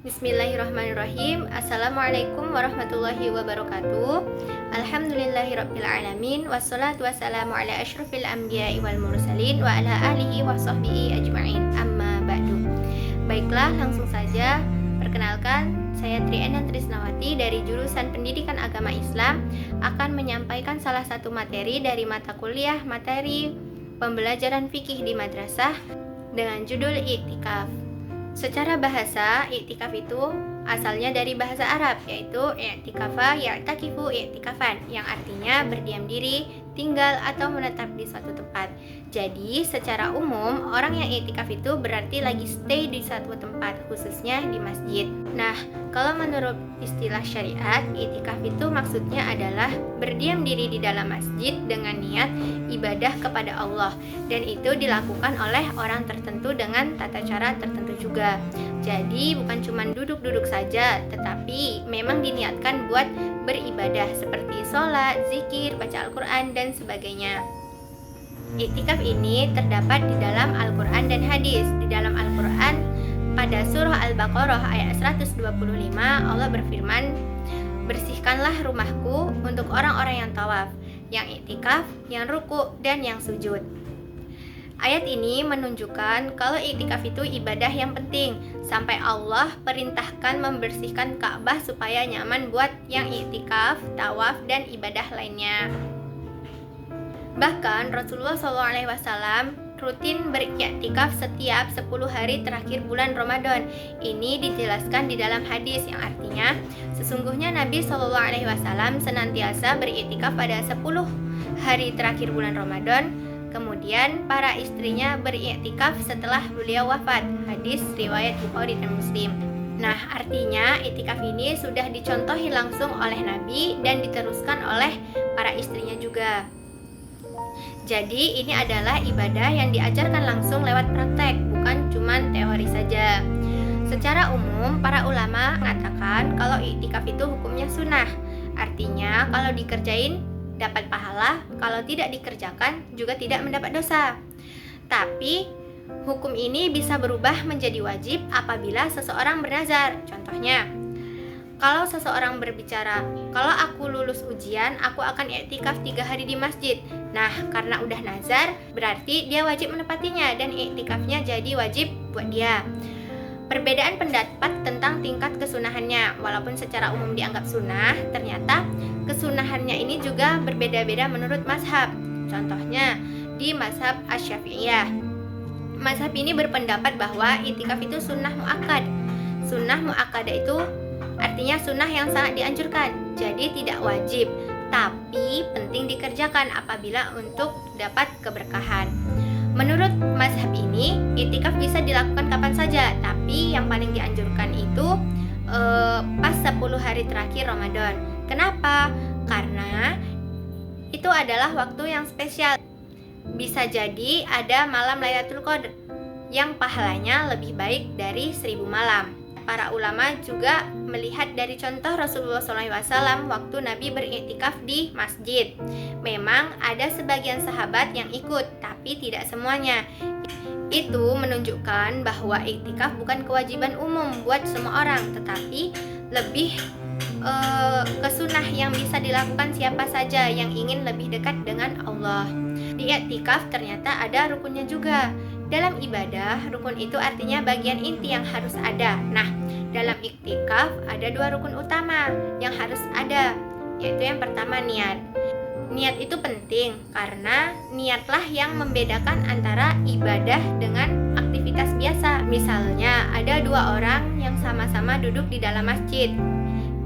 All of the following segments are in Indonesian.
Bismillahirrahmanirrahim. Assalamualaikum warahmatullahi wabarakatuh. Alhamdulillahirrabbilalamin. Wassalatu wassalamu ala asyrafil anbiya'i wal mursalin wa ala alihi wa sahbihi ajma'in. Amma ba'du. Baiklah, langsung saja. Perkenalkan, saya Triana Trisnawati dari jurusan Pendidikan Agama Islam akan menyampaikan salah satu materi dari mata kuliah materi pembelajaran fikih di madrasah dengan judul I'tikaf. Secara bahasa, i'tikaf itu asalnya dari bahasa Arab, yaitu i'tikafa ya'takifu i'tikafan, yang artinya berdiam diri, tinggal atau menetap di suatu tempat. Jadi, secara umum, orang yang i'tikaf itu berarti lagi stay di suatu tempat, khususnya di masjid. Nah, kalau menurut istilah syariat, i'tikaf itu maksudnya adalah berdiam diri di dalam masjid dengan niat ibadah kepada Allah, dan itu dilakukan oleh orang tertentu dengan tata cara tertentu juga. Jadi bukan cuma duduk-duduk saja, tetapi memang diniatkan buat beribadah seperti sholat, zikir, baca Al-Quran, dan sebagainya. I'tikaf ini terdapat di dalam Al-Quran dan hadis. Di dalam Al-Quran, pada surah Al-Baqarah ayat 125, Allah berfirman, "Bersihkanlah rumahku untuk orang-orang yang tawaf, yang i'tikaf, yang ruku, dan yang sujud." Ayat ini menunjukkan kalau i'tikaf itu ibadah yang penting, sampai Allah perintahkan membersihkan Ka'bah supaya nyaman buat yang i'tikaf, tawaf, dan ibadah lainnya. Bahkan Rasulullah SAW rutin beriktikaf setiap 10 hari terakhir bulan Ramadan. Ini dijelaskan di dalam hadis yang artinya sesungguhnya Nabi SAW senantiasa beriktikaf pada 10 hari terakhir bulan Ramadan. Kemudian para istrinya beriktikaf setelah beliau wafat. Hadis riwayat Bukhari dan Muslim. Nah, artinya iktikaf ini sudah dicontohi langsung oleh Nabi dan diteruskan oleh para istrinya juga. Jadi ini adalah ibadah yang diajarkan langsung lewat praktek, bukan cuma teori saja. Secara umum, para ulama mengatakan kalau i'tikaf itu hukumnya sunnah. Artinya kalau dikerjain dapat pahala, kalau tidak dikerjakan juga tidak mendapat dosa. Tapi hukum ini bisa berubah menjadi wajib apabila seseorang bernazar. Contohnya, kalau seseorang berbicara, kalau aku lulus ujian, aku akan i'tikaf 3 hari di masjid. Nah, karena udah nazar, berarti dia wajib menepatinya dan i'tikafnya jadi wajib buat dia. Perbedaan pendapat tentang tingkat kesunahannya. Walaupun secara umum dianggap sunnah, ternyata kesunahannya ini juga berbeda-beda menurut mazhab. Contohnya, di mazhab Asy-Syafi'iyah. Mazhab ini berpendapat bahwa i'tikaf itu sunnah mu'akkad. Sunnah mu'akkadah itu artinya sunnah yang sangat dianjurkan, jadi tidak wajib, tapi penting dikerjakan apabila untuk dapat keberkahan. Menurut mazhab ini, i'tikaf bisa dilakukan kapan saja, tapi yang paling dianjurkan itu pas 10 hari terakhir Ramadan. Kenapa? Karena itu adalah waktu yang spesial. Bisa jadi ada malam Lailatul Qadar yang pahalanya lebih baik dari 1000 malam. Para ulama juga melihat dari contoh Rasulullah SAW waktu Nabi beriktikaf di masjid. Memang ada sebagian sahabat yang ikut, tapi tidak semuanya. Itu menunjukkan bahwa iktikaf bukan kewajiban umum buat semua orang, tetapi lebih ke sunnah yang bisa dilakukan siapa saja yang ingin lebih dekat dengan Allah. Di iktikaf ternyata ada rukunnya juga. Dalam ibadah, rukun itu artinya bagian inti yang harus ada. Nah, dalam iktikaf ada 2 rukun utama yang harus ada, yaitu yang pertama niat. Niat itu penting karena niatlah yang membedakan antara ibadah dengan aktivitas biasa. Misalnya, ada 2 orang yang sama-sama duduk di dalam masjid.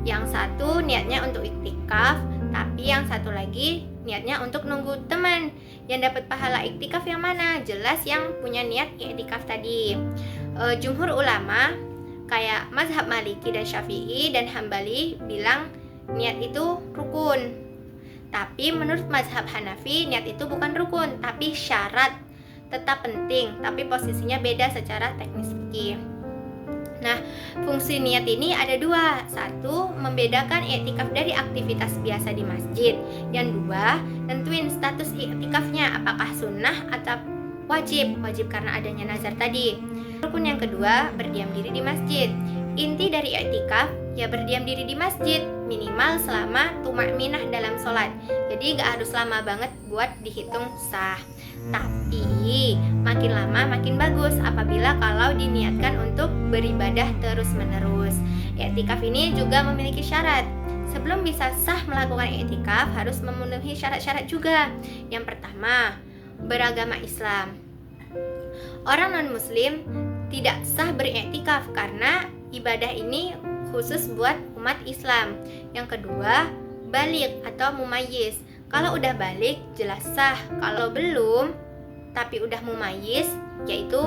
Yang satu niatnya untuk iktikaf, tapi yang satu lagi niatnya untuk nunggu teman. Yang dapat pahala iktikaf yang mana? Jelas yang punya niat iktikaf tadi. Jumhur ulama kayak mazhab Maliki dan Syafi'i dan Hambali bilang niat itu rukun. Tapi menurut mazhab Hanafi niat itu bukan rukun, tapi syarat. Tetap penting, tapi posisinya beda secara teknis fikih. Nah, fungsi niat ini ada 2. 1, membedakan i'tikaf dari aktivitas biasa di masjid. Yang 2, tentuin status i'tikafnya, apakah sunnah atau wajib. Wajib karena adanya nazar tadi. Rukun yang kedua, berdiam diri di masjid. Inti dari i'tikaf ya berdiam diri di masjid minimal selama tumakninah dalam sholat. Jadi gak harus lama banget buat dihitung sah. Tapi makin lama makin bagus apabila kalau diniatkan untuk beribadah terus menerus. I'tikaf ini juga memiliki syarat. Sebelum bisa sah melakukan i'tikaf harus memenuhi syarat-syarat juga. Yang pertama, beragama Islam. Orang non-muslim tidak sah beriktikaf karena ibadah ini khusus buat umat Islam. Yang kedua, baligh atau mumayyiz. Kalau udah baligh jelas sah. Kalau belum tapi udah mumayyiz, yaitu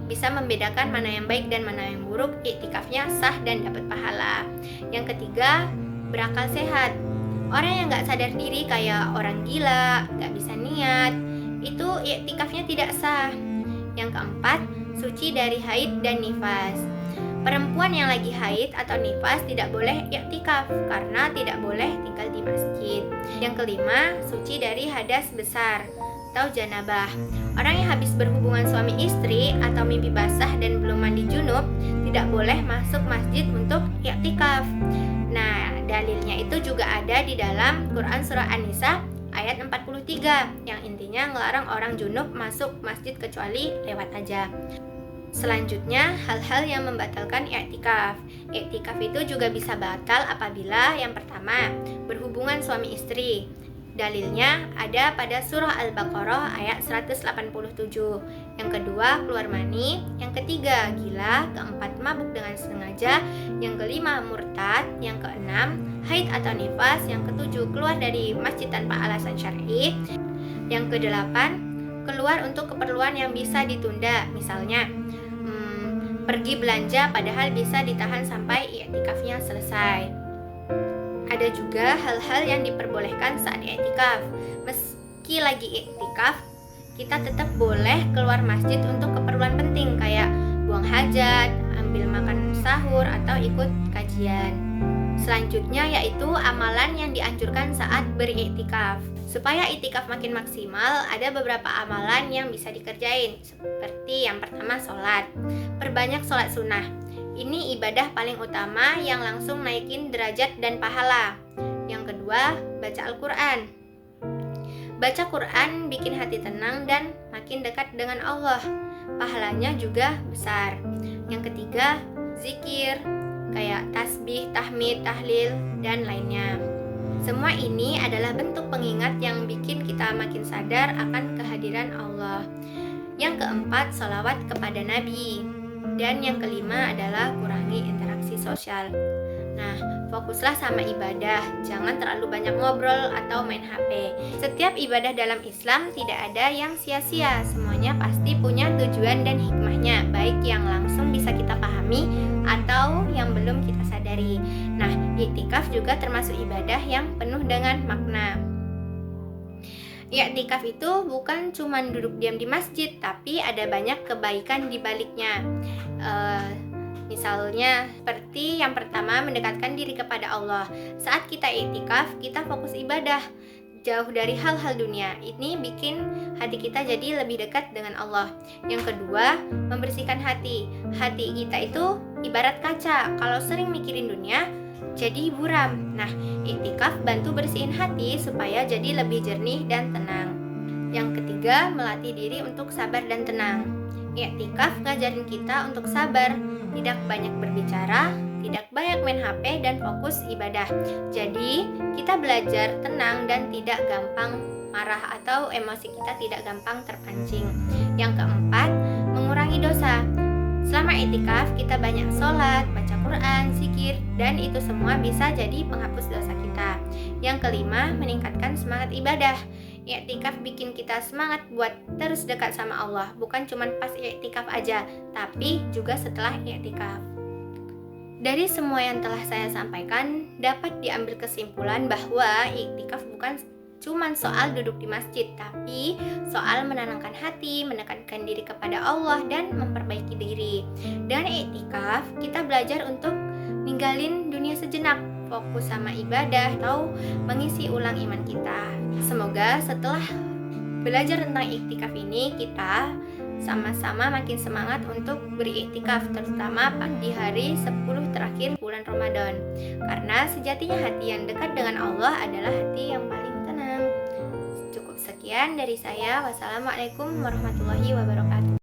bisa membedakan mana yang baik dan mana yang buruk, iktikafnya sah dan dapat pahala. Yang ketiga, berakal sehat. Orang yang gak sadar diri kayak orang gila, gak bisa niat, itu iktikafnya tidak sah. Yang keempat, suci dari haid dan nifas. Perempuan yang lagi haid atau nifas tidak boleh iktikaf karena tidak boleh tinggal di masjid. Yang kelima, suci dari hadas besar atau janabah. Orang yang habis berhubungan suami istri atau mimpi basah dan belum mandi junub tidak boleh masuk masjid untuk iktikaf. Nah, dalilnya itu juga ada di dalam Quran surah An-Nisa ayat 43 yang intinya ngelarang orang junub masuk masjid kecuali lewat aja. Selanjutnya, hal-hal yang membatalkan i'tikaf. I'tikaf itu juga bisa batal apabila yang pertama, berhubungan suami istri. Dalilnya ada pada surah Al-Baqarah ayat 187. Yang kedua, keluar mani. Yang ketiga, gila. Keempat, mabuk dengan sengaja. Yang kelima, murtad. Yang keenam, haid atau nifas. Yang ketujuh, keluar dari masjid tanpa alasan syar'i. Yang kedelapan, keluar untuk keperluan yang bisa ditunda. Misalnya, pergi belanja padahal bisa ditahan sampai i'tikafnya selesai. Ada juga hal-hal yang diperbolehkan saat i'tikaf. Meski lagi i'tikaf, kita tetap boleh keluar masjid untuk keperluan penting kayak buang hajat, ambil makan sahur, atau ikut kajian. Selanjutnya yaitu amalan yang dianjurkan saat beriktikaf. Supaya iktikaf makin maksimal, ada beberapa amalan yang bisa dikerjain. Seperti yang pertama, sholat. Perbanyak sholat sunnah. Ini ibadah paling utama yang langsung naikin derajat dan pahala. Yang kedua, baca Al-Quran. Baca Quran bikin hati tenang dan makin dekat dengan Allah. Pahalanya juga besar. Yang ketiga, zikir. Kayak tasbih, tahmid, tahlil, dan lainnya. Semua ini adalah bentuk pengingat yang bikin kita makin sadar akan kehadiran Allah. Yang keempat, sholawat kepada Nabi. Dan yang kelima adalah kurangi interaksi sosial. Nah, fokuslah sama ibadah, jangan terlalu banyak ngobrol atau main HP. Setiap ibadah dalam Islam tidak ada yang sia-sia, semuanya pasti punya tujuan dan hikmahnya, baik yang langsung bisa kita pahami atau yang belum kita sadari. Nah, i'tikaf juga termasuk ibadah yang penuh dengan makna. I'tikaf itu bukan cuma duduk diam di masjid, tapi ada banyak kebaikan di baliknya. Misalnya seperti yang pertama, mendekatkan diri kepada Allah. Saat kita i'tikaf, kita fokus ibadah, jauh dari hal-hal dunia. Ini bikin hati kita jadi lebih dekat dengan Allah. Yang kedua, membersihkan hati. Hati kita itu ibarat kaca. Kalau sering mikirin dunia, jadi buram. Nah, i'tikaf bantu bersihin hati supaya jadi lebih jernih dan tenang. Yang ketiga, melatih diri untuk sabar dan tenang. I'tikaf ngajarin kita untuk sabar, tidak banyak berbicara, tidak banyak main HP, dan fokus ibadah. Jadi, kita belajar tenang dan tidak gampang marah atau emosi kita tidak gampang terpancing. Yang keempat, mengurangi dosa. Selama i'tikaf, kita banyak sholat, baca Quran, zikir, dan itu semua bisa jadi penghapus dosa kita. Yang kelima, meningkatkan semangat ibadah. I'tikaf bikin kita semangat buat terus dekat sama Allah, bukan cuma pas i'tikaf aja, tapi juga setelah i'tikaf. Dari semua yang telah saya sampaikan, dapat diambil kesimpulan bahwa i'tikaf bukan cuma soal duduk di masjid, tapi soal menenangkan hati, mendekatkan diri kepada Allah, dan memperbaiki diri. Dengan i'tikaf, kita belajar untuk ninggalin dunia sejenak, fokus sama ibadah, atau mengisi ulang iman kita. Semoga setelah belajar tentang i'tikaf ini, kita sama-sama makin semangat untuk beriktikaf, terutama di hari 10 terakhir bulan Ramadan. Karena sejatinya hati yang dekat dengan Allah adalah hati yang paling tenang. Cukup sekian dari saya. Wassalamualaikum warahmatullahi wabarakatuh.